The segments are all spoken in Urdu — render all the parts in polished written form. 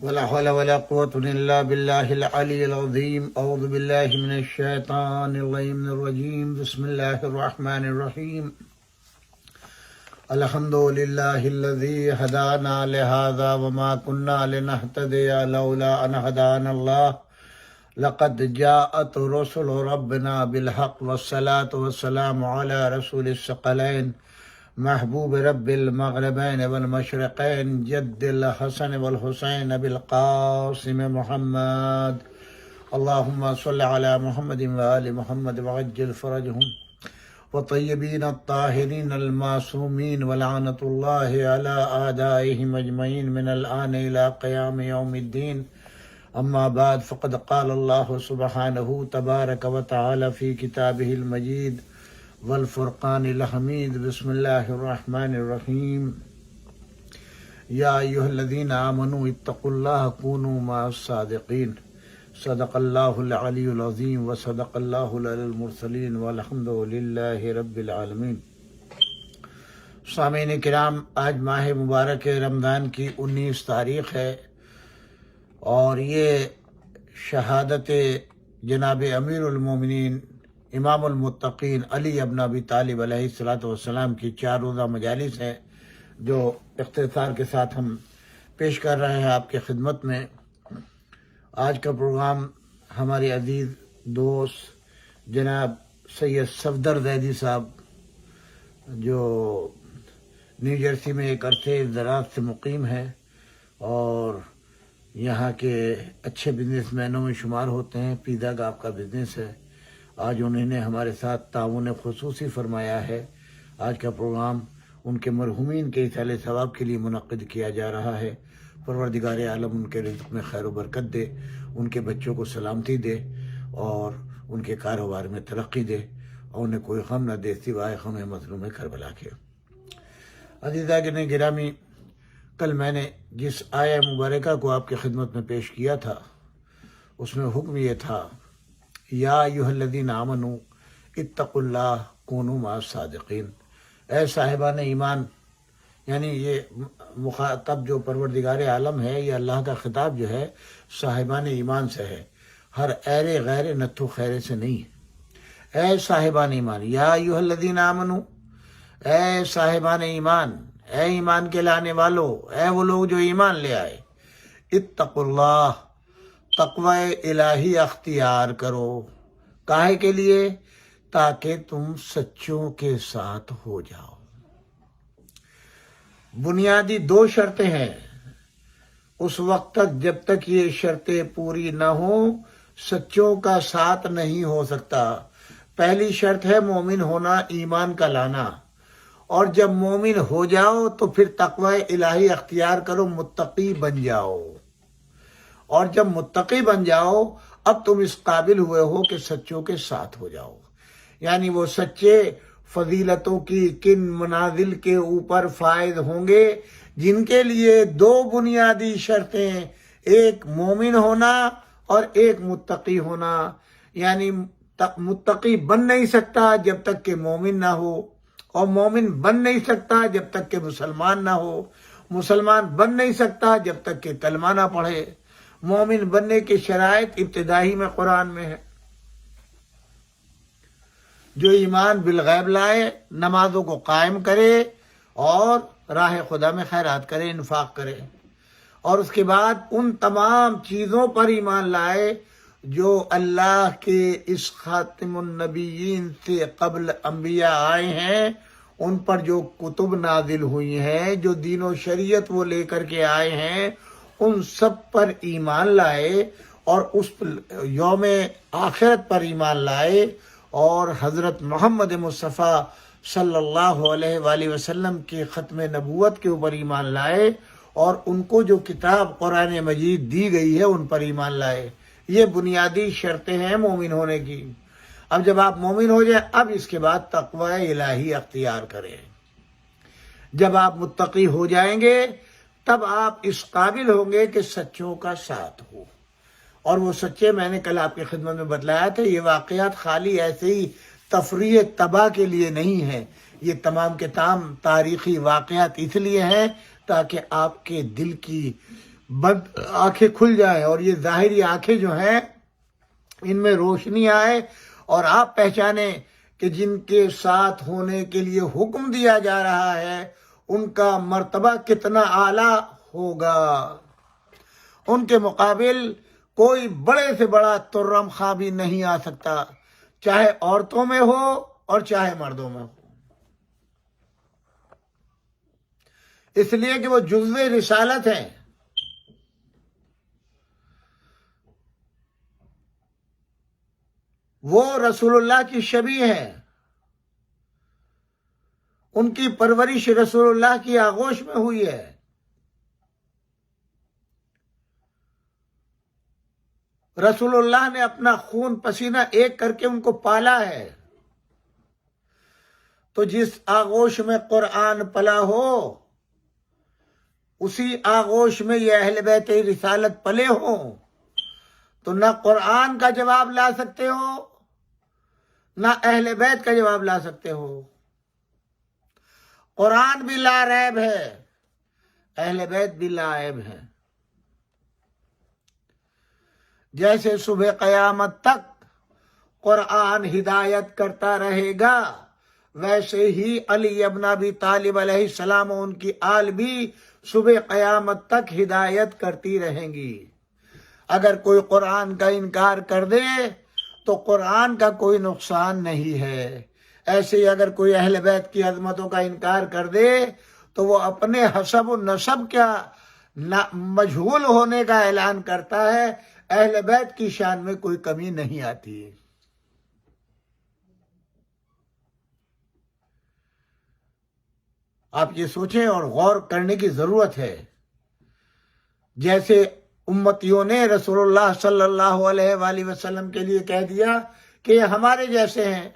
ولا حول ولا قوة إلا بالله العلي العظيم. أعوذ بالله من الشيطان الرجيم. بسم الله الرحمن الرحيم. الحمد لله الذي هدانا لهذا وما كنا لنهتدي لولا أن هدانا الله. لقد جاءت رسل ربنا بالحق والصلاة والسلام على رسول الثقلين محبوب رب المغربين والمشرقين جد الحسن والحسين بالقاسم محمد. اللهم صل على محمد وآل محمد وعجل فرجهم وطيبين الطاهرين المعصومين ولعنة الله على أعدائهم أجمعين من الآن إلى قيام يوم الدين. أما بعد فقد قال الله سبحانه تبارك وتعالى في كتابه المجيد والفرقان الحمید. بسم اللہ الرحمن الرحیم. یا ایھا الذین آمنوا اتقوا اللہ کونوا مع الصادقین. صدق اللہ العلی العظیم وصدق اللہ العلی المرسلین والحمد للہ رب العالمین. سامعین کرام، آج ماہ مبارک رمضان کی 19 تاریخ ہے اور یہ شہادت جناب امیر المومنین امام المتقین علی ابن ابی طالب علیہ السلام کی 4 روزہ مجالس ہیں جو اختصار کے ساتھ ہم پیش کر رہے ہیں آپ کی خدمت میں. آج کا پروگرام ہمارے عزیز دوست جناب سید صفدر زیدی صاحب جو نیو جرسی میں ایک عرصے زراعت سے مقیم ہیں اور یہاں کے اچھے بزنس مینوں میں شمار ہوتے ہیں. پیزا کا آپ کا بزنس ہے. آج انہوں نے ہمارے ساتھ تعاون خصوصی فرمایا ہے. آج کا پروگرام ان کے مرحومین کے اصالہ ثواب کے لیے منعقد کیا جا رہا ہے. پروردگار عالم ان کے رزق میں خیر و برکت دے، ان کے بچوں کو سلامتی دے اور ان کے کاروبار میں ترقی دے اور انہیں کوئی غم نہ دے سوائے غم مظلوم کربلا کے. عزیزان گرامی، کل میں نے جس آیہ مبارکہ کو آپ کی خدمت میں پیش کیا تھا اس میں حکم یہ تھا یا ایھا الذین آمنوا اتقوا اللہ کونوا مع الصادقین. اے صاحبان ایمان، یعنی یہ مخاطب جو پروردگار عالم ہے، یہ اللہ کا خطاب جو ہے صاحبان ایمان سے ہے، ہر ایرے غیر نتھو خیرے سے نہیں. اے صاحبان ایمان، یا ایھا الذین آمنوا، اے صاحبان ایمان، اے ایمان کے لانے والو، اے وہ لوگ جو ایمان لے آئے. اتقوا اللہ، تقوی الہی اختیار کرو. کاہے کے لیے؟ تاکہ تم سچوں کے ساتھ ہو جاؤ. بنیادی 2 شرطیں ہیں. اس وقت تک جب تک یہ شرطیں پوری نہ ہوں سچوں کا ساتھ نہیں ہو سکتا. پہلی شرط ہے مومن ہونا، ایمان کا لانا. اور جب مومن ہو جاؤ تو پھر تقوی الہی اختیار کرو، متقی بن جاؤ. اور جب متقی بن جاؤ اب تم اس قابل ہوئے ہو کہ سچوں کے ساتھ ہو جاؤ. یعنی وہ سچے فضیلتوں کی کن منازل کے اوپر فائز ہوں گے جن کے لیے 2 بنیادی شرطیں، ایک مومن ہونا اور ایک متقی ہونا. یعنی متقی بن نہیں سکتا جب تک کہ مومن نہ ہو، اور مومن بن نہیں سکتا جب تک کہ مسلمان نہ ہو، مسلمان بن نہیں سکتا جب تک کہ کلمہ نہ پڑھے. مومن بننے کی شرائط ابتدائی میں قرآن میں ہے. جو ایمان بالغیب لائے، نمازوں کو قائم کرے اور راہ خدا میں خیرات کرے، انفاق کرے، اور اس کے بعد ان تمام چیزوں پر ایمان لائے جو اللہ کے اس خاتم النبیین سے قبل انبیاء آئے ہیں، ان پر جو کتب نازل ہوئی ہیں، جو دین و شریعت وہ لے کر کے آئے ہیں، ان سب پر ایمان لائے اور اس یوم آخرت پر ایمان لائے اور حضرت محمد مصطفیٰ صلی اللہ علیہ وآلہ وسلم کے ختم نبوت کے اوپر ایمان لائے اور ان کو جو کتاب قرآن مجید دی گئی ہے ان پر ایمان لائے. یہ بنیادی شرطیں ہیں مومن ہونے کی. اب جب آپ مومن ہو جائیں اب اس کے بعد تقوی الہی اختیار کریں. جب آپ متقی ہو جائیں گے تب آپ اس قابل ہوں گے کہ سچوں کا ساتھ ہو. اور وہ سچے میں نے کل آپ کی خدمت میں بتلایا تھا، یہ واقعات خالی ایسے ہی تفریح تباہ کے لیے نہیں ہیں. یہ تمام کے تمام تاریخی واقعات اس لیے ہیں تاکہ آپ کے دل کی آنکھیں کھل جائیں اور یہ ظاہری آنکھیں جو ہیں ان میں روشنی آئے اور آپ پہچانیں کہ جن کے ساتھ ہونے کے لیے حکم دیا جا رہا ہے ان کا مرتبہ کتنا اعلیٰ ہوگا. ان کے مقابل کوئی بڑے سے بڑا ترم خواہ بھی نہیں آ سکتا، چاہے عورتوں میں ہو اور چاہے مردوں میں ہو، اس لیے کہ وہ جزو رسالت ہیں. وہ رسول اللہ کی شبیہ ہیں، ان کی پرورش رسول اللہ کی آغوش میں ہوئی ہے. رسول اللہ نے اپنا خون پسینہ ایک کر کے ان کو پالا ہے. تو جس آغوش میں قرآن پلا ہو اسی آغوش میں یہ اہل بیت رسالت پلے ہوں تو نہ قرآن کا جواب لا سکتے ہو نہ اہل بیت کا جواب لا سکتے ہو. قرآن بھی لا ریب ہے، اہل بیت بھی لا عیب ہے. جیسے صبح قیامت تک قرآن ہدایت کرتا رہے گا ویسے ہی علی ابن ابی طالب علیہ السلام و ان کی آل بھی صبح قیامت تک ہدایت کرتی رہیں گی. اگر کوئی قرآن کا انکار کر دے تو قرآن کا کوئی نقصان نہیں ہے. ایسے ہی اگر کوئی اہل بیت کی عظمتوں کا انکار کر دے تو وہ اپنے حسب و نسب کیا مجہول ہونے کا اعلان کرتا ہے. اہل بیت کی شان میں کوئی کمی نہیں آتی. آپ یہ سوچیں اور غور کرنے کی ضرورت ہے. جیسے امتیوں نے رسول اللہ صلی اللہ علیہ وآلہ وسلم کے لیے کہہ دیا کہ یہ ہمارے جیسے ہیں،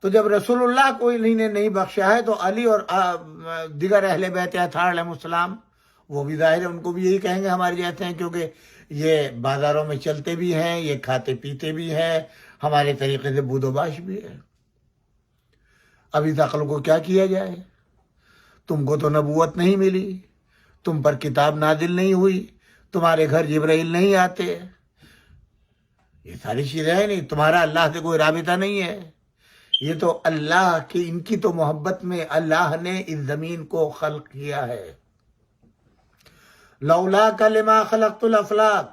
تو جب رسول اللہ کو انہیں نے نہیں بخشا ہے تو علی اور دیگر اہل بیت اطہار علیہ السلام وہ بھی ظاہر ہے ان کو بھی یہی کہیں گے ہمارے جیسے ہیں، کیونکہ یہ بازاروں میں چلتے بھی ہیں، یہ کھاتے پیتے بھی ہیں، ہمارے طریقے سے بود و باش بھی ہے. اب اس عقل کو کیا کیا جائے؟ تم کو تو نبوت نہیں ملی، تم پر کتاب نازل نہیں ہوئی، تمہارے گھر جبرائیل نہیں آتے، یہ ساری چیزیں ہیں نہیں، تمہارا اللہ سے کوئی رابطہ نہیں ہے. یہ تو اللہ کی ان کی تو محبت میں اللہ نے اس زمین کو خلق کیا ہے. لولا لما خلقت الافلاق،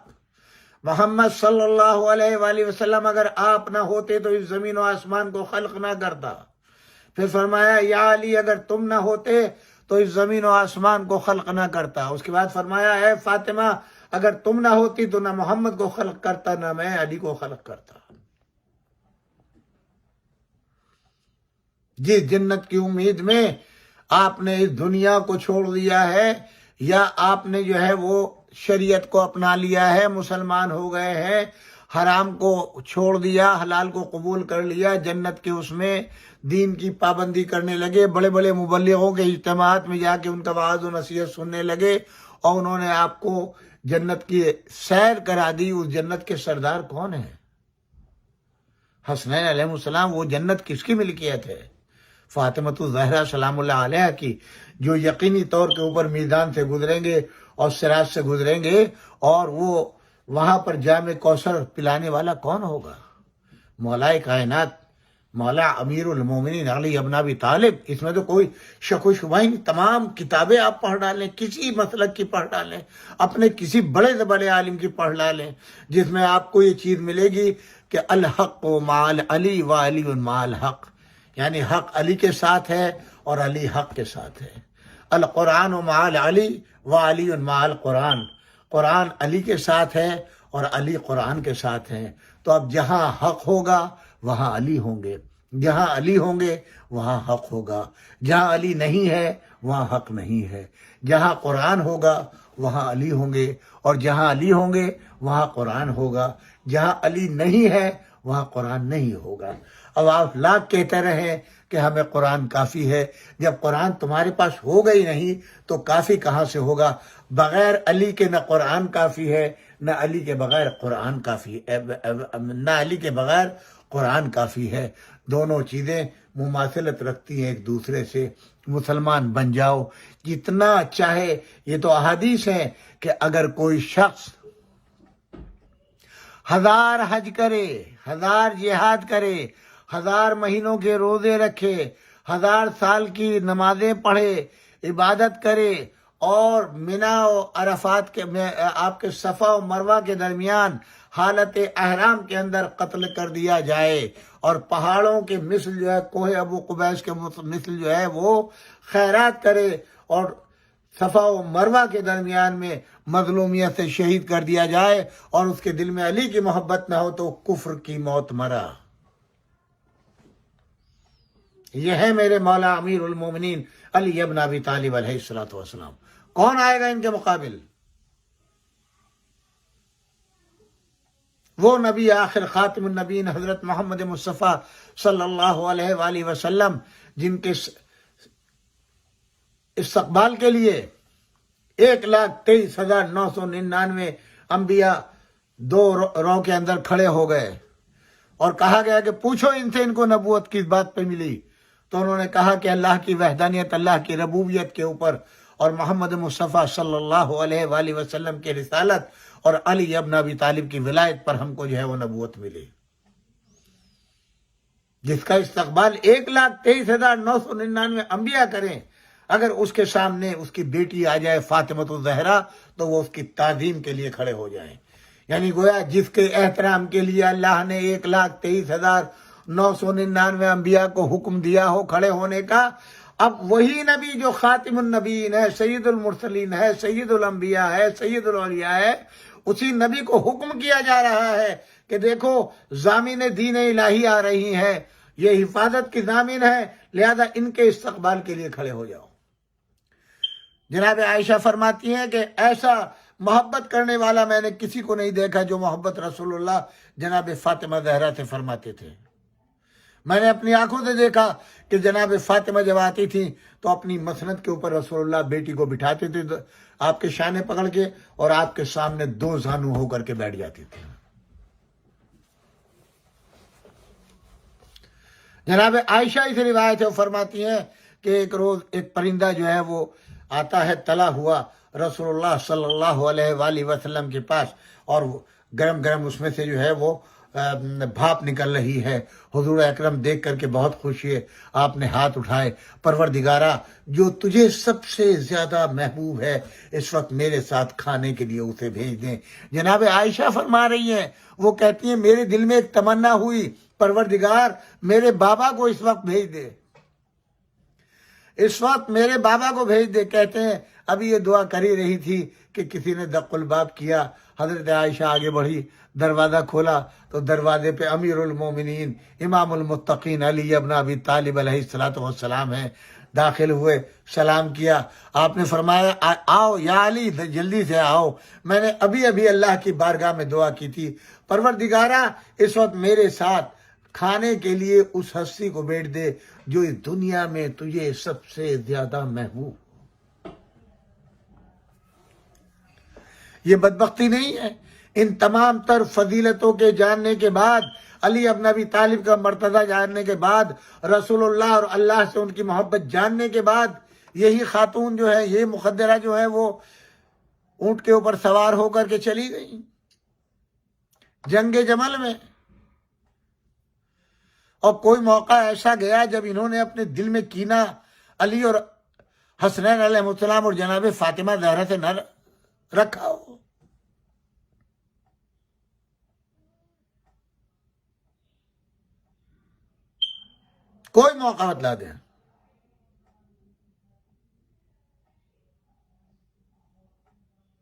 محمد صلی اللہ علیہ وآلہ وسلم اگر آپ نہ ہوتے تو اس زمین و آسمان کو خلق نہ کرتا. پھر فرمایا یا علی اگر تم نہ ہوتے تو اس زمین و آسمان کو خلق نہ کرتا. اس کے بعد فرمایا اے فاطمہ اگر تم نہ ہوتی تو نہ محمد کو خلق کرتا نہ میں علی کو خلق کرتا. جس جنت کی امید میں آپ نے اس دنیا کو چھوڑ دیا ہے یا آپ نے جو ہے وہ شریعت کو اپنا لیا ہے، مسلمان ہو گئے ہیں، حرام کو چھوڑ دیا، حلال کو قبول کر لیا، جنت کے اس میں دین کی پابندی کرنے لگے، بڑے بڑے مبلغوں کے اجتماعات میں جا کے ان کا وعظ و نصیحت سننے لگے اور انہوں نے آپ کو جنت کی سیر کرا دی. اس جنت کے سردار کون ہیں؟ حسنین علیہ السلام. وہ جنت کس کی ملکیت ہے؟ فاطمۃ الزہرا سلام اللہ علیہ کی، جو یقینی طور کے اوپر میدان سے گزریں گے اور صراط سے گزریں گے اور وہ وہاں پر جام کوثر پلانے والا کون ہوگا؟ مولا کائنات، مولا امیر المومنین علی ابن ابی طالب. اس میں تو کوئی شک و شبہ نہیں. تمام کتابیں آپ پڑھ ڈالیں، کسی مسلک کی پڑھ ڈالیں، اپنے کسی بڑے سے بڑے عالم کی پڑھ ڈالیں، جس میں آپ کو یہ چیز ملے گی کہ الحق مع علی و علی مع الحق، یعنی حق علی کے ساتھ ہے اور علی حق کے ساتھ ہے. القرآن مع علی و علی مع القرآن، قرآن علی کے ساتھ ہے اور علی قرآن کے ساتھ ہیں. تو اب جہاں حق ہوگا وہاں علی ہوں گے، جہاں علی ہوں گے وہاں حق ہوگا، جہاں علی نہیں ہے وہاں حق نہیں ہے. جہاں قرآن ہوگا وہاں علی ہوں گے اور جہاں علی ہوں گے وہاں قرآن ہوگا. جہاں علی نہیں ہے وہاں قرآن نہیں ہوگا. اب آپ لاکھ کہتے رہیں کہ ہمیں قرآن کافی ہے، جب قرآن تمہارے پاس ہوگا ہی نہیں تو کافی کہاں سے ہوگا؟ بغیر علی کے نہ قرآن کافی ہے، نہ علی کے بغیر قرآن کافی، نہ علی کے بغیر قرآن کافی ہے. دونوں چیزیں مماثلت رکھتی ہیں ایک دوسرے سے. مسلمان بن جاؤ جتنا چاہے. یہ تو احادیث ہیں کہ اگر کوئی شخص 1000 حج کرے، 1000 جہاد کرے، 1000 مہینوں کے روزے رکھے، 1000 سال کی نمازیں پڑھے، عبادت کرے، اور منا و عرفات کے آپ کے صفا و مروہ کے درمیان حالت احرام کے اندر قتل کر دیا جائے، اور پہاڑوں کے مثل جو ہے، کوہ ابو قبیس کے مثل جو ہے وہ خیرات کرے، اور صفا و مروہ کے درمیان میں مظلومیت سے شہید کر دیا جائے، اور اس کے دل میں علی کی محبت نہ ہو تو کفر کی موت مرا. یہ ہے میرے مولا امیر المومنین علی ابن ابی طالب علیہ الصلوۃ والسلام. کون آئے گا ان کے مقابل؟ وہ نبی آخر خاتم النبیین حضرت محمد مصطفیٰ صلی اللہ علیہ وآلہ وسلم، جن کے استقبال کے لیے 1,23,999 انبیاء 2 رو کے اندر کھڑے ہو گئے، اور کہا گیا کہ پوچھو ان سے ان کو نبوت کس بات پہ ملی. تو انہوں نے کہا کہ اللہ کی وحدانیت، اللہ کی ربوبیت کے اوپر، اور محمد مصطفیٰ صلی اللہ علیہ وآلہ وسلم کی رسالت اور علی ابن ابی طالب کی ولایت پر ہم کو جو ہے وہ نبوت ملی. جس کا استقبال 1,23,999 انبیاء کریں، اگر اس کے سامنے اس کی بیٹی آ جائے فاطمۃ الزہرا تو وہ اس کی تعظیم کے لیے کھڑے ہو جائیں. یعنی گویا جس کے احترام کے لیے اللہ نے 1,23,999 انبیاء کو حکم دیا ہو کھڑے ہونے کا، اب وہی نبی جو خاتم النبیین ہے، سید المرسلین ہے، سید الانبیاء ہے، سید الاولیاء ہے، اسی نبی کو حکم کیا جا رہا ہے کہ دیکھو ضامن دین الہی آ رہی ہے، یہ حفاظت کی ضامن ہے، لہذا ان کے استقبال کے لیے کھڑے ہو جاؤ. جناب عائشہ فرماتی ہیں کہ ایسا محبت کرنے والا میں نے کسی کو نہیں دیکھا جو محبت رسول اللہ جناب فاطمہ زہرا سے فرماتے تھے. میں نے اپنی آنکھوں سے دیکھا کہ جناب فاطمہ جب آتی تھی تو اپنی مسند کے اوپر رسول اللہ بیٹی کو بٹھاتے تھے آپ کے شانے پکڑ کے، اور آپ کے سامنے 2 زانو ہو کر کے بیٹھ جاتی تھی. جناب عائشہ اس روایت ہے، فرماتی ہیں کہ ایک روز ایک پرندہ جو ہے وہ آتا ہے تلا ہوا رسول اللہ صلی اللہ علیہ وآلہ وسلم کے پاس، اور گرم گرم اس میں سے جو ہے وہ بھاپ نکل رہی ہے. حضور اکرم دیکھ کر کے بہت خوش ہوئے، آپ نے ہاتھ اٹھائے، پروردگارا جو تجھے سب سے زیادہ محبوب ہے اس وقت میرے ساتھ کھانے کے لیے اسے بھیج دیں. جناب عائشہ فرما رہی ہیں، وہ کہتی ہیں میرے دل میں ایک تمنا ہوئی، پروردگار میرے بابا کو اس وقت بھیج دے، اس وقت میرے بابا کو بھیج دے. کہتے ہیں ابھی یہ دعا کر ہی رہی تھی کہ کسی نے دق الباب کیا. حضرت عائشہ آگے بڑھی، دروازہ کھولا تو دروازے پہ امیر المومنین امام المتقین علی ابن ابی طالب علیہ السلام ہیں. داخل ہوئے، سلام کیا. آپ نے فرمایا آؤ یا علی، جلدی سے آؤ، میں نے ابھی اللہ کی بارگاہ میں دعا کی تھی، پروردگارا اس وقت میرے ساتھ کھانے کے لیے اس ہستی کو بیٹھ دے جو اس دنیا میں تجھے سب سے زیادہ محبوب. یہ بدبختی نہیں ہے؟ ان تمام تر فضیلتوں کے جاننے کے بعد، علی ابن ابی طالب کا مرتبہ جاننے کے بعد، رسول اللہ اور اللہ سے ان کی محبت جاننے کے بعد، یہی خاتون جو ہے، یہ مخدرہ جو ہے، وہ اونٹ کے اوپر سوار ہو کر کے چلی گئی جنگ جمل میں. اور کوئی موقع ایسا گیا جب انہوں نے اپنے دل میں کینہ علی اور حسنین علیہ السلام اور جناب فاطمہ زہرا سے نہ رکھا ہو. کوئی موقع بتلا دیں.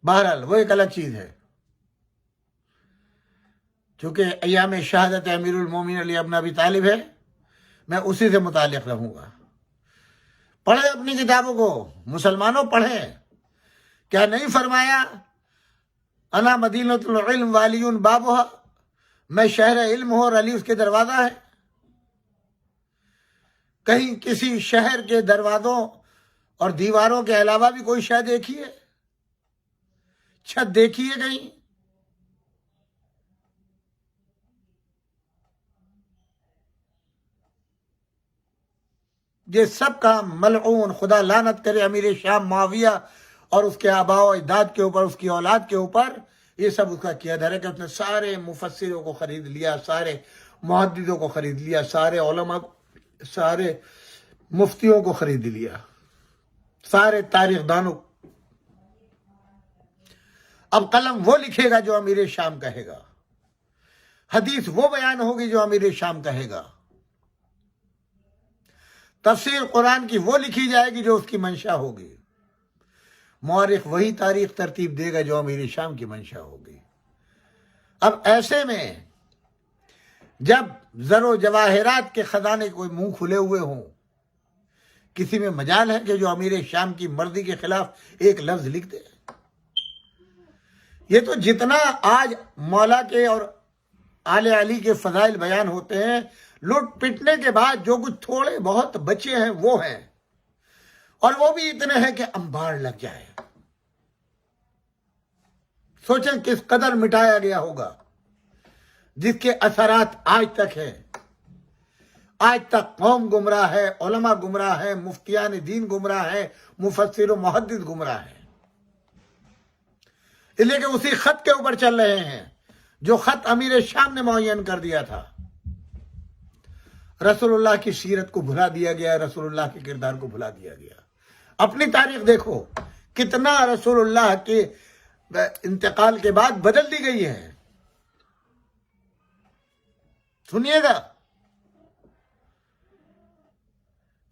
بہرحال وہ ایک الگ چیز ہے. چونکہ ایام شہادت امیر المومنین علی ابن ابی طالب ہے، میں اسی سے متعلق رہوں گا. پڑھیں اپنی کتابوں کو، مسلمانوں پڑھیں. کیا نہیں فرمایا انا مدینۃ العلم والی بابھا، میں شہر علم ہوں اور علی اس کے دروازہ ہے. کہیں کسی شہر کے دروازوں اور دیواروں کے علاوہ بھی کوئی شے دیکھی ہے؟ چھت دیکھی ہے کہیں؟ یہ سب کا ملعون، خدا لعنت کرے امیر شام معاویہ اور اس کے آباء و اجداد کے اوپر، اس کی اولاد کے اوپر، یہ سب اس کا کیا دھر ہے کہ اس نے سارے مفسروں کو خرید لیا، سارے محدثوں کو خرید لیا، سارے علماء، سارے مفتیوں کو خرید لیا، سارے تاریخ دانوں۔ اب قلم وہ لکھے گا جو امیر شام کہے گا، حدیث وہ بیان ہوگی جو امیر شام کہے گا، تفسیر قرآن کی وہ لکھی جائے گی جو اس کی منشا ہوگی، مورخ وہی تاریخ ترتیب دے گا جو امیر شام کی منشا ہوگی۔ اب ایسے میں جب زر و جواہرات کے خزانے کوئی منہ کھلے ہوئے ہوں، کسی میں مجال ہے کہ جو امیر شام کی مرضی کے خلاف ایک لفظ لکھ دے؟ یہ تو جتنا آج مولا کے اور آل علی کے فضائل بیان ہوتے ہیں، لٹ پٹنے کے بعد جو کچھ تھوڑے بہت بچے ہیں وہ ہیں، اور وہ بھی اتنے ہیں کہ انبار لگ جائے۔ سوچیں کس قدر مٹایا گیا ہوگا، جس کے اثرات آج تک ہیں۔ آج تک قوم گمراہ ہے، علماء گمراہ ہے، مفتیان دین گمراہ ہے، مفسر و محدث گمراہ ہے، اس لیے کہ اسی خط کے اوپر چل رہے ہیں جو خط امیر شام نے معین کر دیا تھا۔ رسول اللہ کی سیرت کو بھلا دیا گیا، رسول اللہ کے کردار کو بھلا دیا گیا۔ اپنی تاریخ دیکھو، کتنا رسول اللہ کے انتقال کے بعد بدل دی گئی ہے۔ سنیے گا،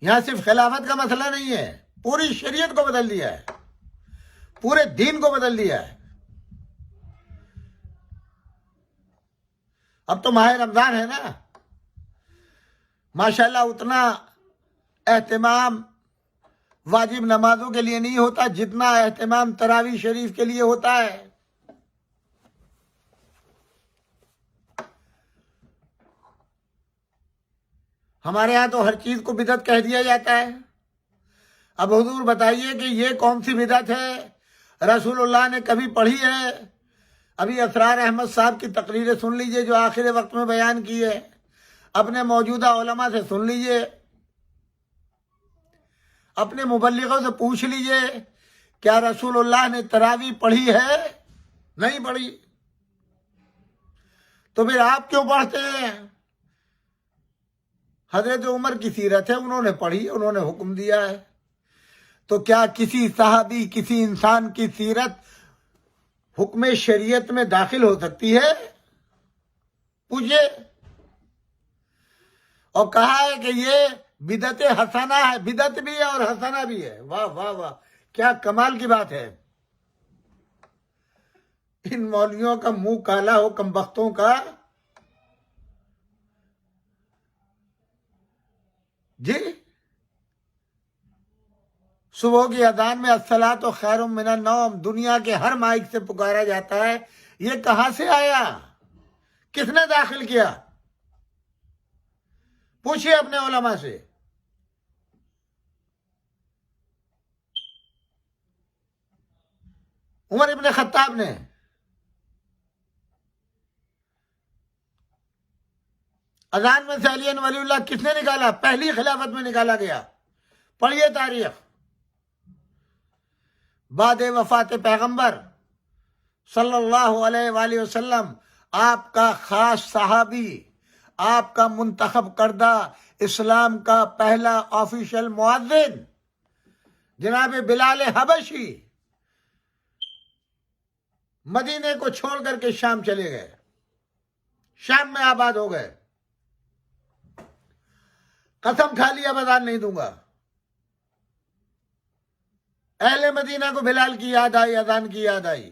یہاں صرف خلافت کا مسئلہ نہیں ہے، پوری شریعت کو بدل دیا ہے، پورے دین کو بدل دیا ہے۔ اب تو ماہ رمضان ہے نا، ماشاءاللہ اتنا اہتمام واجب نمازوں کے لیے نہیں ہوتا جتنا اہتمام تراویح شریف کے لیے ہوتا ہے۔ ہمارے ہاں تو ہر چیز کو بدعت کہہ دیا جاتا ہے۔ اب حضور بتائیے کہ یہ کون سی بدعت ہے رسول اللہ نے کبھی پڑھی ہے؟ ابھی اسرار احمد صاحب کی تقریریں سن لیجئے جو آخر وقت میں بیان کی ہے، اپنے موجودہ علماء سے سن لیجئے، اپنے مبلغوں سے پوچھ لیجئے کیا رسول اللہ نے تراویح پڑھی ہے؟ نہیں پڑھی، تو پھر آپ کیوں پڑھتے ہیں؟ حضرت عمر کی سیرت ہے، انہوں نے پڑھی، انہوں نے حکم دیا ہے، تو کیا کسی صحابی، کسی انسان کی سیرت حکم شریعت میں داخل ہو سکتی ہے؟ پوچھئے۔ اور کہا ہے کہ یہ بدعت حسنہ ہے، بدعت بھی ہے اور حسنہ بھی ہے۔ واہ واہ واہ، کیا کمال کی بات ہے۔ ان مولویوں کا منہ کالا ہو، کمبختوں کا۔ جی، صبح کی اذان میں الصلاۃ خیر من النوم دنیا کے ہر مائک سے پکارا جاتا ہے، یہ کہاں سے آیا؟ کس نے داخل کیا؟ پوچھئے اپنے علماء سے۔ عمر ابن خطاب نے اذان میں سے علی ولی اللہ کس نے نکالا؟ پہلی خلافت میں نکالا گیا۔ پڑھیے تاریخ، بعد وفات پیغمبر صلی اللہ علیہ وآلہ وسلم آپ کا خاص صحابی، آپ کا منتخب کردہ اسلام کا پہلا آفیشل مؤذن جناب بلال حبشی مدینے کو چھوڑ کر کے شام چلے گئے، شام میں آباد ہو گئے۔ قسم کھا لی اب اذان نہیں دوں گا۔ اہل مدینہ کو بلال کی یاد آئی، اذان کی یاد آئی۔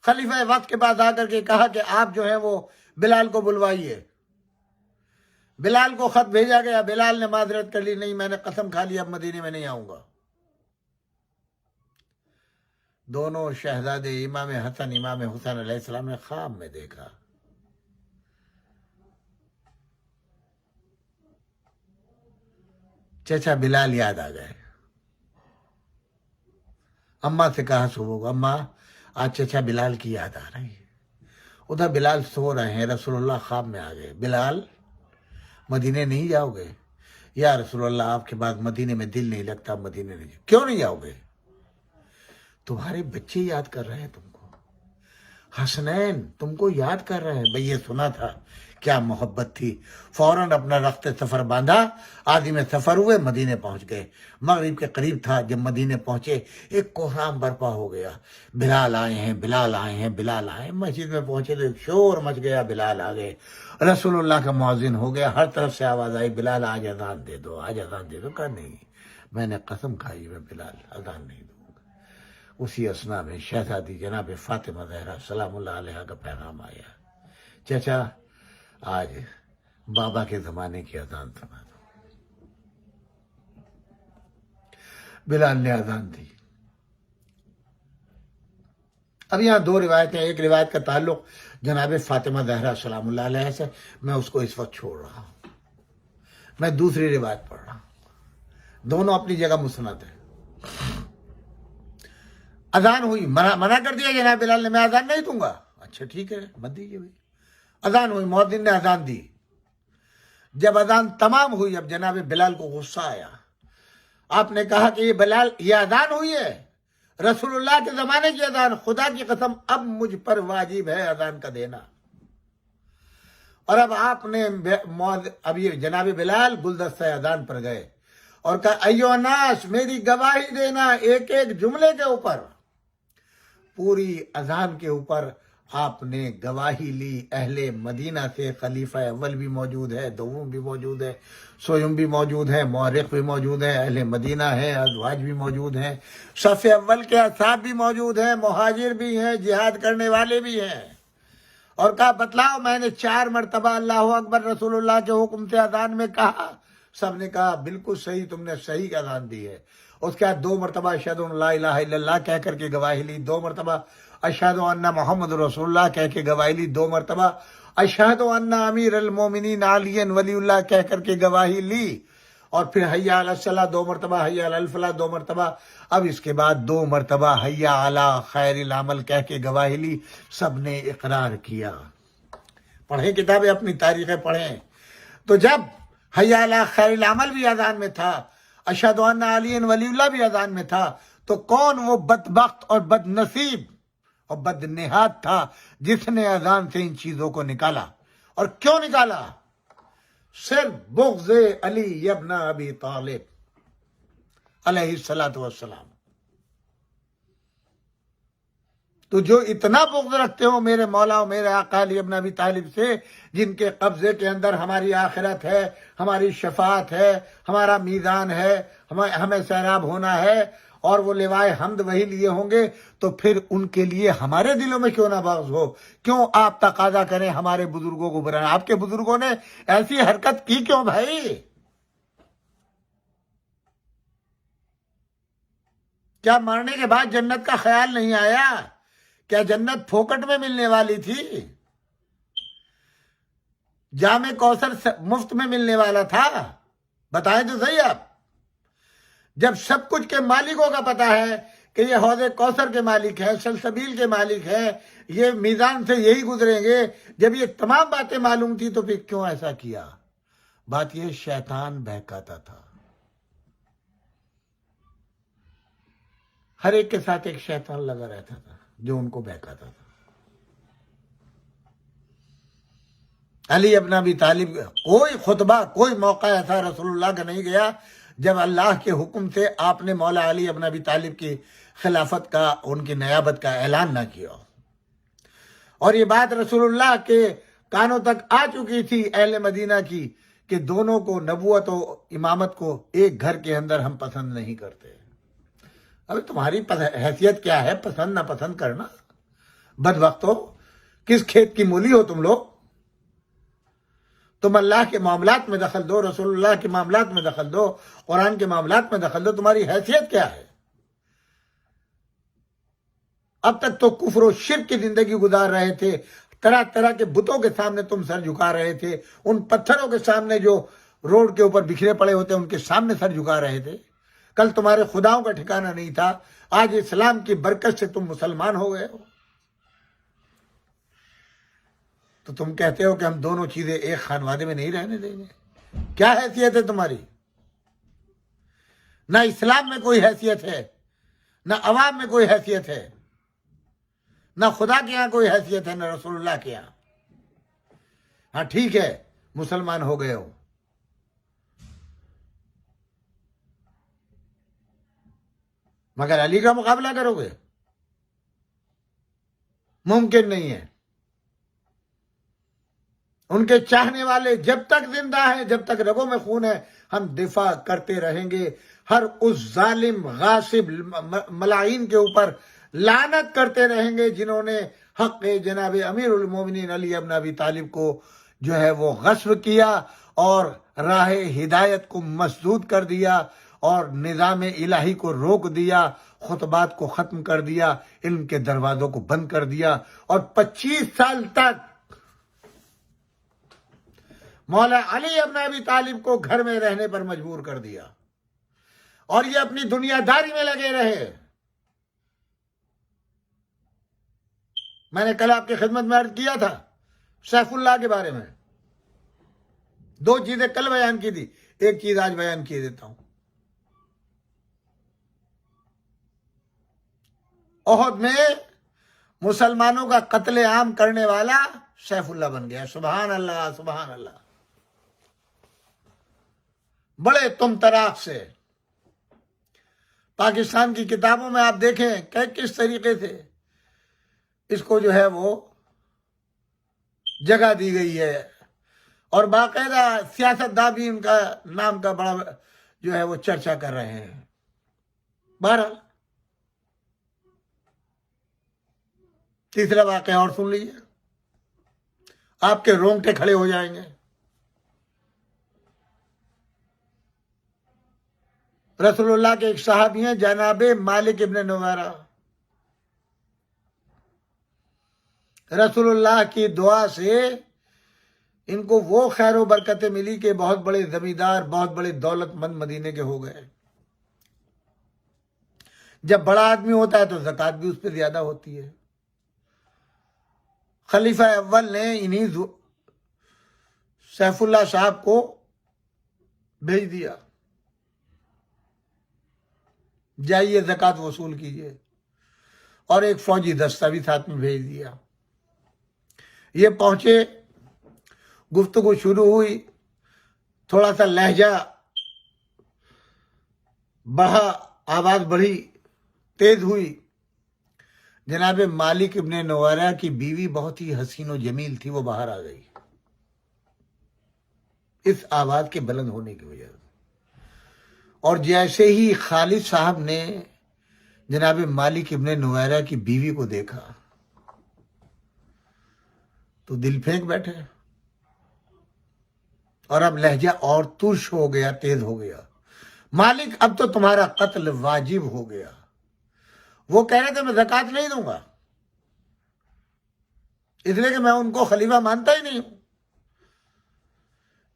خلیفہ وقت کے پاس آ کر کے کہا کہ آپ جو ہیں وہ بلال کو بلوائیے۔ بلال کو خط بھیجا گیا، بلال نے معذرت کر لی، نہیں میں نے قسم کھا لی اب مدینے میں نہیں آؤں گا۔ دونوں شہزادے امام حسن امام حسین علیہ السلام نے خواب میں دیکھا۔ چچا بلال یاد آ گئے۔ اماں سے کہا صبح کو، اماں آج چچا بلال کی یاد آ رہی ہے۔ ادھر بلال سو رہے ہیں، رسول اللہ خواب میں آ گئے، بلال مدینے نہیں جاؤ گے؟ یا رسول اللہ آپ کے بعد مدینے میں دل نہیں لگتا، مدینے نہیں جاؤ۔ کیوں نہیں جاؤ گے؟ تمہارے بچے یاد کر رہے ہیں تم کو، حسنین تم کو یاد کر رہے ہیں۔ بھئی یہ سنا تھا کیا محبت تھی، فوراً اپنا رخت سفر باندھا، آدھی میں سفر ہوئے، مدینے پہنچ گئے۔ مغرب کے قریب تھا جب مدینے پہنچے، ایک کوہرام برپا ہو گیا، بلال آئے ہیں، بلال آئے ہیں، بلال آئے ہیں۔ مسجد میں پہنچے تو ایک شور مچ گیا، بلال آ گئے، رسول اللہ کا مؤذن ہو گیا، ہر طرف سے آواز آئی بلال آج اذان دے دو، آج اذان دے دو۔ کہا نہیں، میں نے قسم کھائی میں بلال اذان نہیں دوں گا۔ اسی اسنا میں شہزادی جناب فاطمہ زہرا سلام اللہ علیہ کا پیغام آیا، چچا آج بابا کے زمانے کی اذان سنا دو۔ بلال نے اذان دی۔ اب یہاں دو روایتیں، ایک روایت کا تعلق جناب فاطمہ زہرا سلام اللہ علیہ سے، میں اس کو اس وقت چھوڑ رہا ہوں، میں دوسری روایت پڑھ رہا ہوں، دونوں اپنی جگہ مسند ہیں۔ اذان ہوئی، منع کر دیا جناب بلال نے، میں اذان نہیں دوں گا۔ اچھا ٹھیک ہے مت دیجیے بھائی۔ اذان ہوئی، مؤذن نے اذان دی۔ جب اذان تمام ہوئی، اب جناب بلال کو غصہ آیا، آپ نے کہا کہ یہ بلال، یہ اذان ہوئی ہے رسول اللہ کے زمانے کی اذان، خدا کی قسم اب مجھ پر واجب ہے اذان کا دینا۔ اور اب آپ نے اب یہ جناب بلال گلدستہ اذان پر گئے اور کہا ایو الناس، میری گواہی دینا ایک ایک جملے کے اوپر۔ پوری اذان کے اوپر آپ نے گواہی لی، اہل مدینہ سے خلیفہ اول بھی موجود ہے، دوم بھی موجود ہے، سویم بھی موجود ہے، مورخ بھی موجود ہے، اہل مدینہ ہے، ازواج بھی موجود ہیں، صف اول کے اصحاب بھی موجود ہیں، مہاجر بھی ہیں، جہاد کرنے والے بھی ہیں۔ اور کہا بتلاؤ، میں نے 4 مرتبہ اللہ اکبر رسول اللہ کے حکم سے اذان میں کہا، سب نے کہا بالکل صحیح، تم نے صحیح اذان دی ہے۔ اس کے بعد 2 مرتبہ اشہد ان لا الہ الا اللہ کہہ کر کے گواہی لی، 2 مرتبہ اشہد ان محمد رسول اللہ کہہ کے گواہی لی، 2 مرتبہ اشہد ان امیر المومنین علی ولی اللہ کہہ کر کے گواہی لی، اور پھر حی علی الصلاۃ 2 مرتبہ، حی علی الفلاح 2 مرتبہ، اب اس کے بعد 2 مرتبہ حی علی خیر العمل کہہ کے گواہی لی۔ سب نے اقرار کیا۔ پڑھیں کتابیں، اپنی تاریخیں پڑھیں۔ تو جب حی علی خیر العمل بھی اذان میں تھا، اشہد ان علی ولی اللہ بھی اذان میں تھا، تو کون وہ بدبخت اور بد نصیب اور بد نہاد تھا جس نے اذان سے ان چیزوں کو نکالا؟ اور کیوں نکالا؟ صرف بغض علی ابن ابی طالب علیہ الصلوۃ والسلام۔ تو جو اتنا بغض رکھتے ہو میرے مولا و میرے آقا علی ابن ابی طالب سے، جن کے قبضے کے اندر ہماری آخرت ہے، ہماری شفاعت ہے، ہمارا میزان ہے، ہمیں سیراب ہونا ہے، اور وہ لوائے حمد وہی لیے ہوں گے، تو پھر ان کے لیے ہمارے دلوں میں کیوں نہ بغض ہو؟ کیوں آپ تقاضا کریں ہمارے بزرگوں کو برا؟ آپ کے بزرگوں نے ایسی حرکت کی کیوں بھائی؟ کیا مرنے کے بعد جنت کا خیال نہیں آیا؟ کیا جنت پھوکٹ میں ملنے والی تھی؟ جام کوثر مفت میں ملنے والا تھا؟ بتائیں تو صحیح آپ۔ جب سب کچھ کے مالکوں کا پتہ ہے کہ یہ حوض کوثر کے مالک ہیں، سلسبیل کے مالک ہیں، یہ میزان سے یہی گزریں گے، جب یہ تمام باتیں معلوم تھی تو پھر کیوں ایسا کیا؟ بات یہ شیطان بہکاتا تھا۔ ہر ایک کے ساتھ ایک شیطان لگا رہتا تھا جو ان کو بہکاتا تھا۔ علی ابن ابی طالب، کوئی خطبہ، کوئی موقع ایسا رسول اللہ کا نہیں گیا جب اللہ کے حکم سے آپ نے مولا علی ابن ابی طالب کی خلافت کا، ان کی نیابت کا اعلان نہ کیا۔ اور یہ بات رسول اللہ کے کانوں تک آ چکی تھی اہل مدینہ کی کہ دونوں کو، نبوت و امامت کو، ایک گھر کے اندر ہم پسند نہیں کرتے۔ ابھی تمہاری حیثیت کیا ہے پسند نہ پسند کرنا؟ بد وقت ہو، کس کھیت کی مولی ہو تم لوگ؟ تم اللہ کے معاملات میں دخل دو، رسول اللہ کے معاملات میں دخل دو، قرآن کے معاملات میں دخل دو، تمہاری حیثیت کیا ہے؟ اب تک تو کفر و شرک کی زندگی گزار رہے تھے، طرح طرح کے بتوں کے سامنے تم سر جھکا رہے تھے، ان پتھروں کے سامنے جو روڈ کے اوپر بکھرے پڑے ہوتے ان کے سامنے سر جھکا رہے تھے۔ کل تمہارے خداؤں کا ٹھکانہ نہیں تھا، آج اسلام کی برکت سے تم مسلمان ہو گئے ہو۔ تو تم کہتے ہو کہ ہم دونوں چیزیں ایک خانوادے میں نہیں رہنے دیں گے؟ کیا حیثیت ہے تمہاری؟ نہ اسلام میں کوئی حیثیت ہے، نہ عوام میں کوئی حیثیت ہے، نہ خدا کے یہاں کوئی حیثیت ہے، نہ رسول اللہ کے یہاں۔ ہاں ٹھیک ہے، مسلمان ہو گئے ہو، مگر علی کا مقابلہ کرو گے؟ ممکن نہیں ہے۔ ان کے چاہنے والے جب تک زندہ ہیں، جب تک رگوں میں خون ہے، ہم دفاع کرتے رہیں گے، ہر اس ظالم غاصب ملاعین کے اوپر لعنت کرتے رہیں گے جنہوں نے حق جناب امیر المومنین علی ابن ابی طالب کو جو ہے وہ غصب کیا اور راہ ہدایت کو مسدود کر دیا اور نظام الہی کو روک دیا، خطبات کو ختم کر دیا، علم کے دروازوں کو بند کر دیا، اور 25 سال تک مولا علی ابن ابی طالب کو گھر میں رہنے پر مجبور کر دیا، اور یہ اپنی دنیا داری میں لگے رہے۔ میں نے کل آپ کی خدمت میں عرض کیا تھا سیف اللہ کے بارے میں، 2 چیزیں کل بیان کی تھی، ایک چیز آج بیان کیے دیتا ہوں۔ احد میں مسلمانوں کا قتل عام کرنے والا سیف اللہ بن گیا۔ سبحان اللہ، سبحان اللہ۔ بڑے تم طراق سے پاکستان کی کتابوں میں آپ دیکھیں کہ کس طریقے سے اس کو جو ہے وہ جگہ دی گئی ہے، اور باقاعدہ سیاستداں بھی ان کا نام کا بڑا جو ہے وہ چرچا کر رہے ہیں۔ بہرحال تیسرا واقعہ اور سن لیجیے، آپ کے رونگٹے کھڑے ہو جائیں گے۔ رسول اللہ کے ایک صحابی ہیں جناب مالک ابن نویرہ، رسول اللہ کی دعا سے ان کو وہ خیر و برکتیں ملی کہ بہت بڑے زمیندار، بہت بڑے دولت مند مدینے کے ہو گئے۔ جب بڑا آدمی ہوتا ہے تو زکوٰۃ بھی اس پہ زیادہ ہوتی ہے۔ خلیفہ اول نے انہی سیف اللہ صاحب کو بھیج دیا، جائیے زکوٰۃ وصول کیجیے، اور ایک فوجی دستہ بھی ساتھ میں بھیج دیا۔ یہ پہنچے، گفتگو شروع ہوئی، تھوڑا سا لہجہ بڑھا، آواز بڑھی، تیز ہوئی۔ جناب مالک ابن نویرہ کی بیوی بہت ہی حسین و جمیل تھی، وہ باہر آ گئی اس آواز کے بلند ہونے کی وجہ سے، اور جیسے ہی خالد صاحب نے جناب مالک ابن نویرہ کی بیوی کو دیکھا تو دل پھینک بیٹھے، اور اب لہجہ اور ترش ہو گیا، تیز ہو گیا۔ مالک اب تو تمہارا قتل واجب ہو گیا۔ وہ کہہ رہے تھے میں زکوٰۃ نہیں دوں گا، اس لیے کہ میں ان کو خلیفہ مانتا ہی نہیں ہوں۔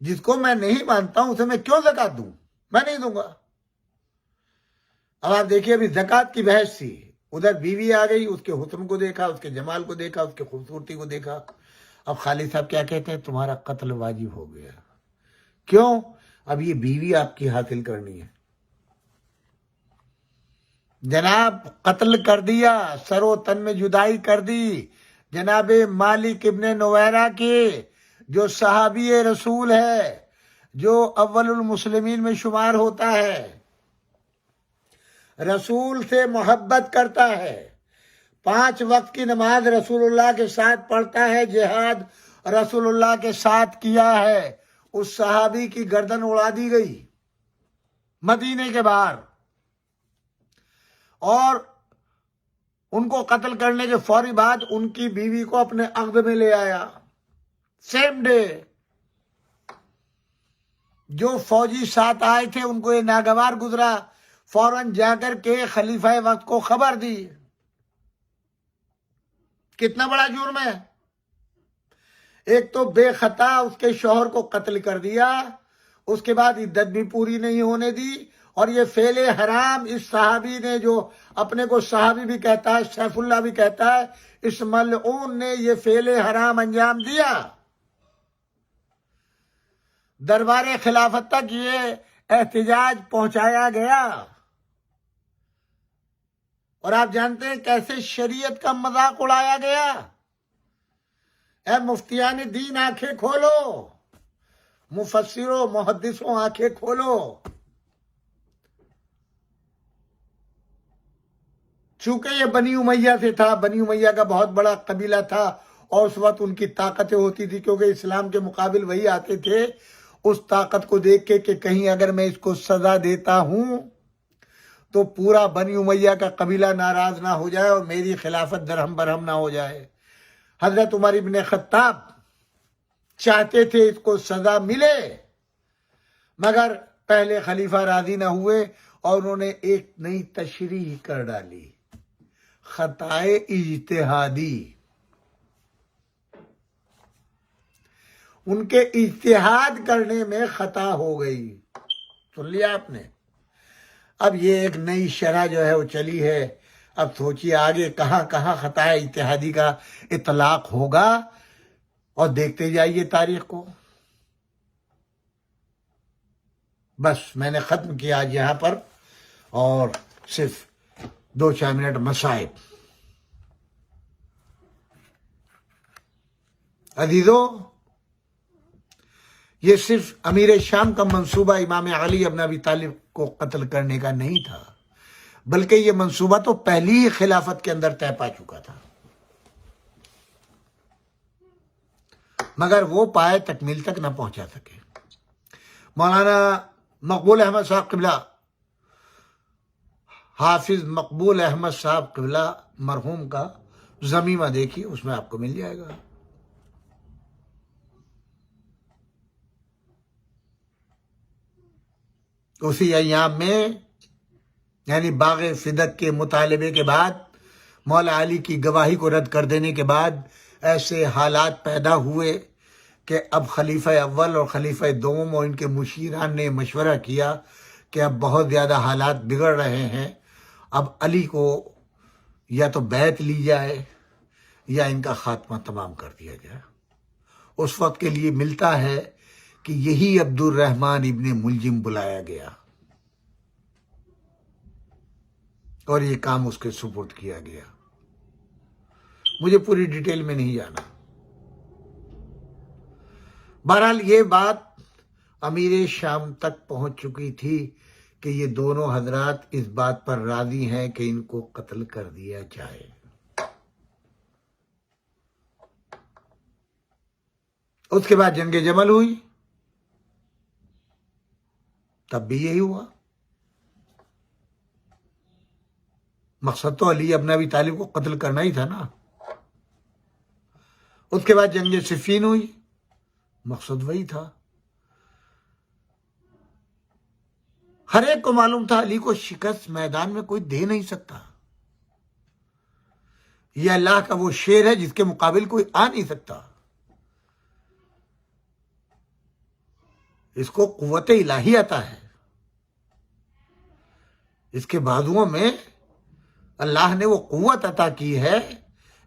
جس کو میں نہیں مانتا ہوں اسے میں کیوں زکوٰۃ دوں؟ میں نہیں دوں گا۔ اب آپ دیکھیے، ابھی زکوٰۃ کی بحث تھی، ادھر بیوی آ گئی، اس کے حسن کو دیکھا، اس کے جمال کو دیکھا، اس کی خوبصورتی کو دیکھا۔ اب خالد صاحب کیا کہتے ہیں؟ تمہارا قتل واجب ہو گیا۔ کیوں؟ اب یہ بیوی آپ کی حاصل کرنی ہے۔ جناب قتل کر دیا، سر و تن میں جدائی کر دی جناب مالک ابن نویرہ کے، جو صحابی رسول ہے، جو اول المسلمین میں شمار ہوتا ہے، رسول سے محبت کرتا ہے، 5 وقت کی نماز رسول اللہ کے ساتھ پڑھتا ہے، جہاد رسول اللہ کے ساتھ کیا ہے۔ اس صحابی کی گردن اڑا دی گئی مدینے کے باہر، اور ان کو قتل کرنے کے فوری بعد ان کی بیوی کو اپنے عقد میں لے آیا، سیم ڈے۔ جو فوجی ساتھ آئے تھے ان کو یہ ناگوار گزرا، فوراً جا کر کے خلیفہ وقت کو خبر دی۔ کتنا بڑا جرم ہے! ایک تو بے خطا اس کے شوہر کو قتل کر دیا، اس کے بعد عدت بھی پوری نہیں ہونے دی، اور یہ فعل حرام اس صحابی نے، جو اپنے کو صحابی بھی کہتا ہے، سیف اللہ بھی کہتا ہے، اس ملعون نے یہ فعل حرام انجام دیا۔ دربار خلافت تک یہ احتجاج پہنچایا گیا، اور آپ جانتے ہیں کیسے شریعت کا مذاق اڑایا گیا۔ اے مفتیان دین آنکھیں کھولو، مفسروں محدثوں آنکھیں کھولو۔ چونکہ یہ بنی امیہ سے تھا، بنی امیہ کا بہت بڑا قبیلہ تھا، اور اس وقت ان کی طاقتیں ہوتی تھی، کیونکہ اسلام کے مقابل وہی آتے تھے۔ اس طاقت کو دیکھ کے کہ کہیں اگر میں اس کو سزا دیتا ہوں تو پورا بنی امیہ کا قبیلہ ناراض نہ ہو جائے اور میری خلافت درہم برہم نہ ہو جائے۔ حضرت عمر ابن خطاب چاہتے تھے اس کو سزا ملے، مگر پہلے خلیفہ راضی نہ ہوئے اور انہوں نے ایک نئی تشریح کر ڈالی، خطائے اجتہادی۔ ان کے اجتہاد کرنے میں خطا ہو گئی، سن لیا آپ نے۔ اب یہ ایک نئی شرح جو ہے وہ چلی ہے، اب سوچیے آگے کہاں کہاں خطائے اجتہادی کا اطلاق ہوگا، اور دیکھتے جائیے تاریخ کو۔ بس میں نے ختم کیا آج یہاں پر، اور صرف 2-4 منٹ مسائل۔ عزیزو، یہ صرف امیر شام کا منصوبہ امام علی ابن ابی طالب کو قتل کرنے کا نہیں تھا، بلکہ یہ منصوبہ تو پہلی ہی خلافت کے اندر طے پا چکا تھا، مگر وہ پائے تکمیل تک نہ پہنچا سکے۔ مولانا مقبول احمد صاحب قبلہ، حافظ مقبول احمد صاحب قبلہ مرحوم کا ضمیمہ دیکھیے، اس میں آپ کو مل جائے گا۔ اسی ایام میں، یعنی باغ فدق کے مطالبے کے بعد، مولا علی کی گواہی کو رد کر دینے کے بعد ایسے حالات پیدا ہوئے کہ اب خلیفہ اول اور خلیفہ دوم اور ان کے مشیران نے مشورہ کیا کہ اب بہت زیادہ حالات بگڑ رہے ہیں، اب علی کو یا تو بیعت لی جائے یا ان کا خاتمہ تمام کر دیا جائے۔ اس وقت کے لیے ملتا ہے کہ یہی عبد الرحمن ابن ملجم بلایا گیا اور یہ کام اس کے سپرد کیا گیا۔ مجھے پوری ڈیٹیل میں نہیں جانا۔ بہرحال یہ بات امیر شام تک پہنچ چکی تھی کہ یہ دونوں حضرات اس بات پر راضی ہیں کہ ان کو قتل کر دیا جائے۔ اس کے بعد جنگ جمل ہوئی، تب بھی یہی ہوا۔ مقصد تو علی ابن ابی طالب کو قتل کرنا ہی تھا نا۔ اس کے بعد جنگ صفین ہوئی، مقصد وہی تھا۔ ہر ایک کو معلوم تھا علی کو شکست میدان میں کوئی دے نہیں سکتا، یہ اللہ کا وہ شیر ہے جس کے مقابل کوئی آ نہیں سکتا۔ اس کو قوت الہی عطا ہے، اس کے بازوؤں میں اللہ نے وہ قوت عطا کی ہے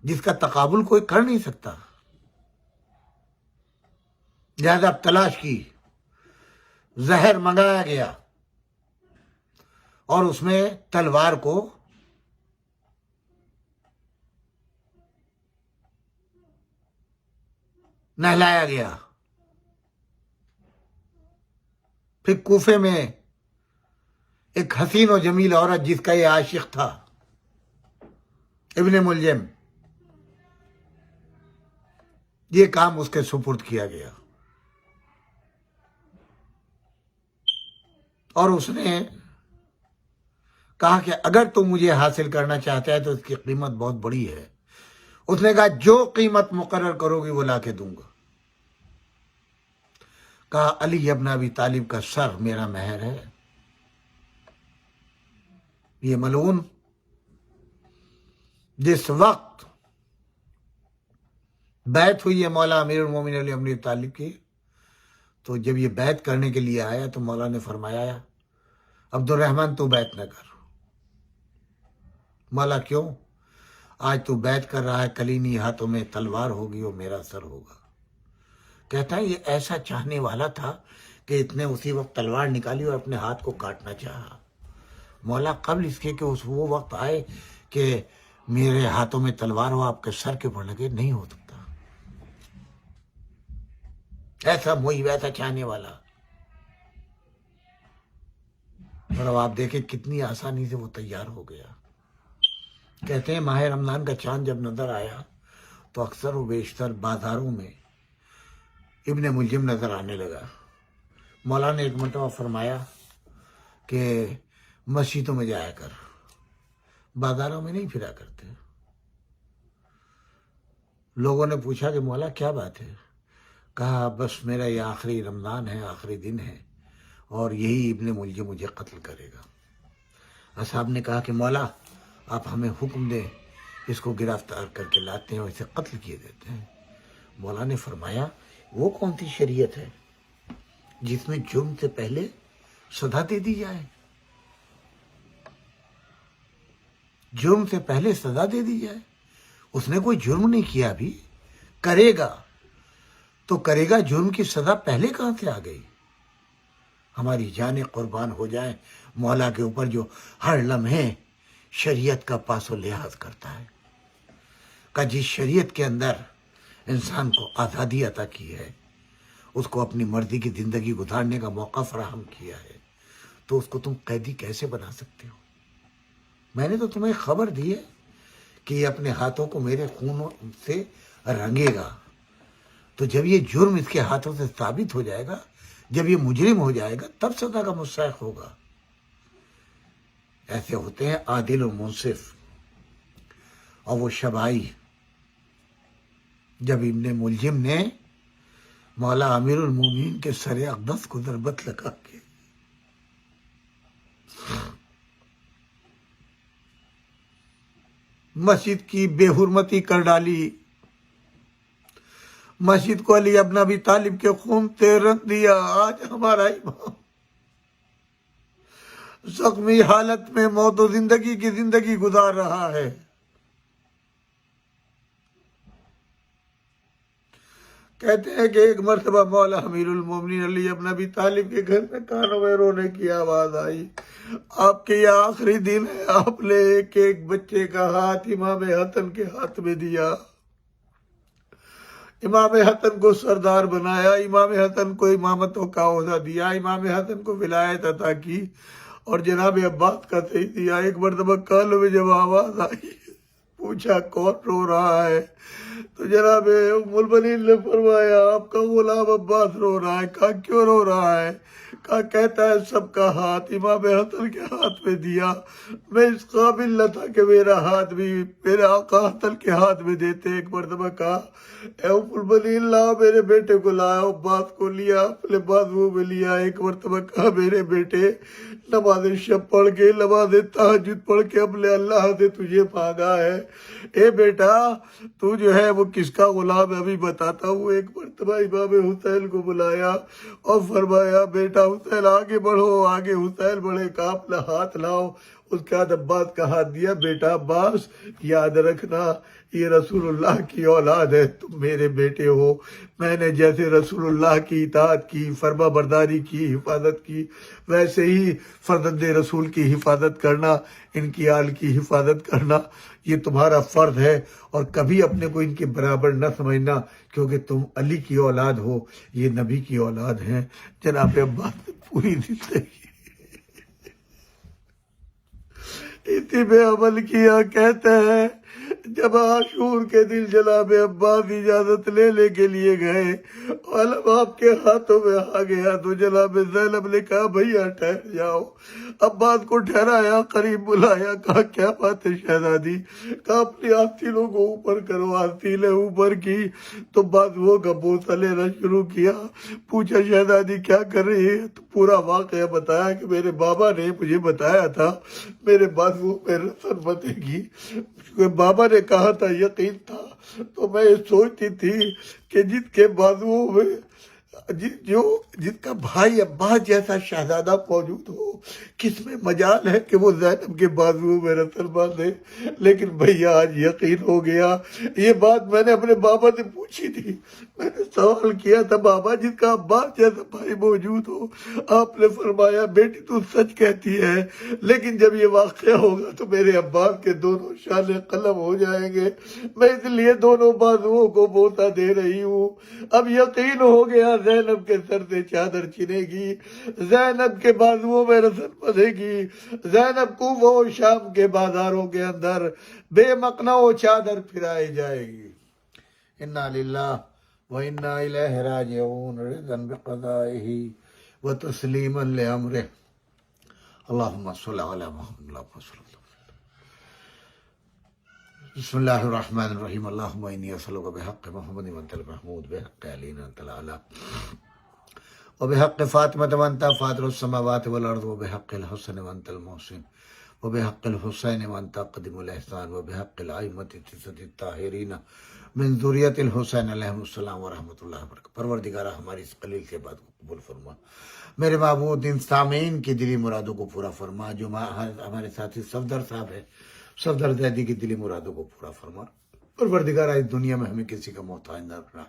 جس کا تقابل کوئی کر نہیں سکتا۔ لہذا تلاش کی، زہر منگایا گیا اور اس میں تلوار کو نہلایا گیا۔ پھر کوفے میں ایک حسین و جمیل عورت جس کا یہ عاشق تھا، ابن ملجم، یہ کام اس کے سپرد کیا گیا، اور اس نے کہا کہ اگر تو مجھے حاصل کرنا چاہتا ہے تو اس کی قیمت بہت بڑی ہے۔ اس نے کہا جو قیمت مقرر کرو گی وہ لا کے دوں گا۔ کہا علی ابن ابی طالب کا سر میرا مہر ہے۔ یہ ملعون جس وقت بیعت ہوئی ہے مولا امیر المومنین علی ابن ابی طالب کی، تو جب یہ بیعت کرنے کے لیے آیا تو مولا نے فرمایا عبد الرحمن تو بیعت نہ کر۔ مولا کیوں؟ آج تو بیعت کر رہا ہے، کلینی ہاتھوں میں تلوار ہوگی اور میرا سر ہوگا۔ کہتا ہے یہ ایسا چاہنے والا تھا کہ اتنے اسی وقت تلوار نکالی اور اپنے ہاتھ کو کاٹنا چاہا۔ مولا قبل اس کے کہ وہ وقت آئے کہ میرے ہاتھوں میں تلوار ہو آپ کے سر کے اوپر لگے، نہیں ہو سکتا۔ ایسا محب، ایسا چاہنے والا، اور اب آپ دیکھیں کتنی آسانی سے وہ تیار ہو گیا۔ کہتے ہیں ماہ رمضان کا چاند جب نظر آیا تو اکثر و بیشتر بازاروں میں ابن ملجم نظر آنے لگا۔ مولا نے ایک مرتبہ فرمایا کہ مسجدوں میں جایا کر، بازاروں میں نہیں پھرا کرتے۔ لوگوں نے پوچھا کہ مولا کیا بات ہے؟ کہا بس میرا یہ آخری رمضان ہے، آخری دن ہے، اور یہی ابن ملجم مجھے قتل کرے گا۔ اصحاب نے کہا کہ مولا آپ ہمیں حکم دیں، اس کو گرفتار کر کے لاتے ہیں اور اسے قتل کیے دیتے ہیں۔ مولا نے فرمایا وہ کون سی شریعت ہے جس میں جرم سے پہلے سزا دے دی جائے؟ جرم سے پہلے سزا دے دی جائے؟ اس نے کوئی جرم نہیں کیا، بھی کرے گا تو کرے گا، جرم کی سزا پہلے کہاں سے آ گئی؟ ہماری جانیں قربان ہو جائیں مولا کے اوپر جو ہر لمحے شریعت کا پاس و لحاظ کرتا ہے، کہ جس شریعت کے اندر انسان کو آزادی عطا کی ہے، اس کو اپنی مرضی کی زندگی گزارنے کا موقع فراہم کیا ہے، تو اس کو تم قیدی کیسے بنا سکتے ہو؟ میں نے تو تمہیں خبر دی ہے کہ یہ اپنے ہاتھوں کو میرے خون سے رنگے گا، تو جب یہ جرم اس کے ہاتھوں سے ثابت ہو جائے گا، جب یہ مجرم ہو جائے گا، تب سزا کا مستحق ہوگا۔ ایسے ہوتے ہیں عادل و منصف، اور وہ شبائی جب ابن ملجم نے مولا امیر المومنین کے سر اقدس کو ضربت لگا کے مسجد کی بے حرمتی کر ڈالی، مسجد کو علی ابن ابی طالب کے خون سے رنگ دیا، آج ہمارا امام زخمی حالت میں موت و زندگی کی زندگی گزار رہا ہے۔ کہتے ہیں کہ ایک مرتبہ مولا امیر المومنین علی ابن ابی طالب کے گھر میں کانوں میں رونے کی آواز آئی۔ آپ کے یہ آخری دن ہے، آپ نے ایک ایک بچے کا ہاتھ امام حسن کے ہاتھ میں دیا، امام حسن کو سردار بنایا، امام حسن کو امامتوں کا عہدہ دیا، امام حسن کو ولایت عطا کی، اور جناب عباس کا صحیح دیا۔ ایک مرتبہ کانوں میں جب آواز آئی، پوچھا کون رو رہا ہے؟ تو جناب ام المؤمنین نے فرمایا آپ کا غلام عباس رو رہا ہے۔ کہا کیوں رو رہا ہے؟ کہا کہتا ہے سب کا ہاتھ امام حسن کے ہاتھ میں دیا، میں اس قابل نہ تھا کہ میرا ہاتھ بھی میرے آقا حسن کے ہاتھ میں دیتے۔ ایک مرتبہ کہا اے ام المؤمنین لاؤ میرے بیٹے کو، لایا، عباس کو لیا، اپنے بازو میں لیا۔ ایک مرتبہ کہا میرے بیٹے نماز شب پڑھ کے، نماز تہجد پڑھ کے اپنے اللہ سے تجھے مانگا ہے، اے بیٹا تو جو ہے وہ کس کا غلام ہے ابھی بتاتا ہوں۔ ایک مرتبہ امام حسین کو بلایا اور فرمایا بیٹا حسین آگے بڑھو، آگے حسین بڑھے، کہا اپنا ہاتھ لاؤ۔ اس کے بعد عباس کا ہاتھ دیا، بیٹا عباس یاد رکھنا یہ رسول اللہ کی اولاد ہے، تم میرے بیٹے ہو، میں نے جیسے رسول اللہ کی اطاعت کی، فرما برداری کی، حفاظت کی، ویسے ہی فرزند رسول کی حفاظت کرنا، ان کی آل کی حفاظت کرنا یہ تمہارا فرض ہے، اور کبھی اپنے کو ان کے برابر نہ سمجھنا، کیونکہ تم علی کی اولاد ہو، یہ نبی کی اولاد ہیں۔ جناب عباس نے پوری زندگی اسی پہ عمل کیا۔ کہتے ہیں جب عاشور کے دن جناب عباس اجازت لینے کے لیے گئے، علم آپ کے ہاتھوں میں آ گیا، تو جناب زینب نے کہا بھیا ٹھہر جاؤ۔ عباس کو ٹھہرایا، قریب بلایا، کہا کیا بات ہے شہزادی؟ کہا اپنی آستینوں کو اوپر کرو۔ آستینیں اوپر کی تو بازوؤں کا بوسہ لینا شروع کیا۔ پوچھا شہزادی کیا کر رہی ہے؟ تو پورا واقعہ بتایا کہ میرے بابا نے مجھے بتایا تھا میرے بازو میں رسن بتے گی، کیونکہ بابا نے کہا تھا، یقین تھا، تو میں یہ سوچتی تھی کہ جن کے بازوؤں میں جن کا بھائی عباس جیسا شہزادہ موجود ہو، کس میں مجال ہے کہ وہ زینب کے بازو میں رسل باندھے؟ لیکن بھیا آج یقین ہو گیا۔ یہ بات میں نے اپنے بابا سے پوچھی تھی، میں نے سوال کیا تھا، بابا جن کا عباس جیسا بھائی موجود ہو، آپ نے فرمایا بیٹی تو سچ کہتی ہے، لیکن جب یہ واقعہ ہوگا تو میرے عباس کے دونوں شانے قلم ہو جائیں گے، میں اس لیے دونوں بازوؤں کو بوسہ دے رہی ہوں۔ اب یقین ہو گیا زینب کے سر سے چادر چھنے گی، زینب کے بازوؤں میں رسل بندھے گی، زینب کو وہ شام کے بازاروں کے اندر بے مقنع و چادر پھرائی جائے گی۔ انا للہ و انا الیہ راجعون، رضا بقضائہ و تسلیما لامرہ۔ اللہم صل علی محمد۔ اللہم صل علی محمد۔ بسم اللہ الرحمن الرحیم۔ اللہم انی اسألک بحق محمد وانت المحمود، بحق علی وانت الاعلی، وبحق فاطمة وانت فاطر السماوات والارض، وبحق الحسن وانت المحسن، وبحق الحسین وانت قدم الاحسان، وبحق الائمة التسعة الطاہرین من ذریۃ الحسین علیہم السلام ورحمۃ اللہ وبرکاتہ۔ پروردگارہ ہماری اس قلیل کے بعد کو قبول فرما، میرے معبود ان سامعین کی دلی مرادوں کو پورا فرما، جو ہمارے ساتھی صفدر صاحب ہے، صفدر زیدی کی دلی مرادوں کو پورا فرما۔ پروردگارہ اس دنیا میں ہمیں کسی کا محتاج نہ رکھنا،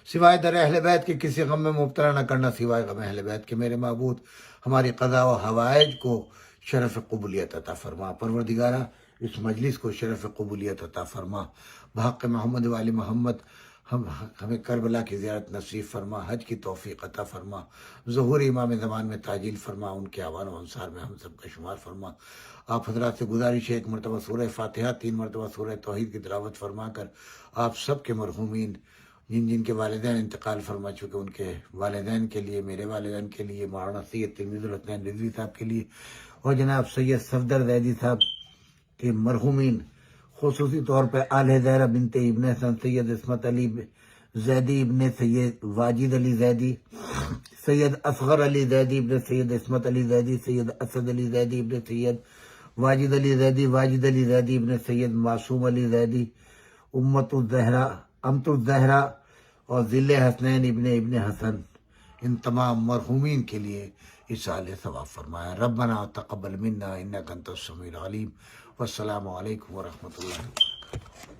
سوائے در اہل بیت کے کسی غم میں مبتلا نہ کرنا، سوائے غم اہل بیت کے۔ میرے معبود ہماری قضا و حوائج کو شرف قبولیت عطا فرما، پروردگارہ اس مجلس کو شرف قبولیت عطا فرما، بحق محمد و آل محمد ہمیں کربلا کی زیارت نصیب فرما، حج کی توفیق عطا فرما، ظہور امام زمان میں تعجیل فرما، ان کے اعوان و انصار میں ہم سب کا شمار فرما۔ آپ حضرات سے گزارش ہے، ایک مرتبہ سورہ فاتحہ، 3 مرتبہ سورہ توحید کی تلاوت فرما کر آپ سب کے مرحومین جن جن کے والدین انتقال فرما چکے، ان کے والدین کے لیے، میرے والدین کے لیے، مولانا سید تلمیذ الحسنین رضوی صاحب کے لیے، اور جناب سید صفدر زیدی صاحب کے مرحومین، خصوصی طور پہ آل زہرہ بنت ابن حسن سید عصمت علی زیدی ابن سید واجد علی زیدی، سید اصغر علی زیدی ابن سید عصمت علی زیدی، سید اسد علی زیدی ابن سید واجد علی زیدی، واجد علی زیدی ابن سید معصوم علی زیدی، امت الزہرا اور ذل حسنین ابن حسن، ان تمام مرحومین کے لیے اصالِ ثواب فرمایا۔ ربنا تقبل منا انک انت السمیع العلیم، والسلام علیکم ورحمۃ اللہ وبرکاتہ۔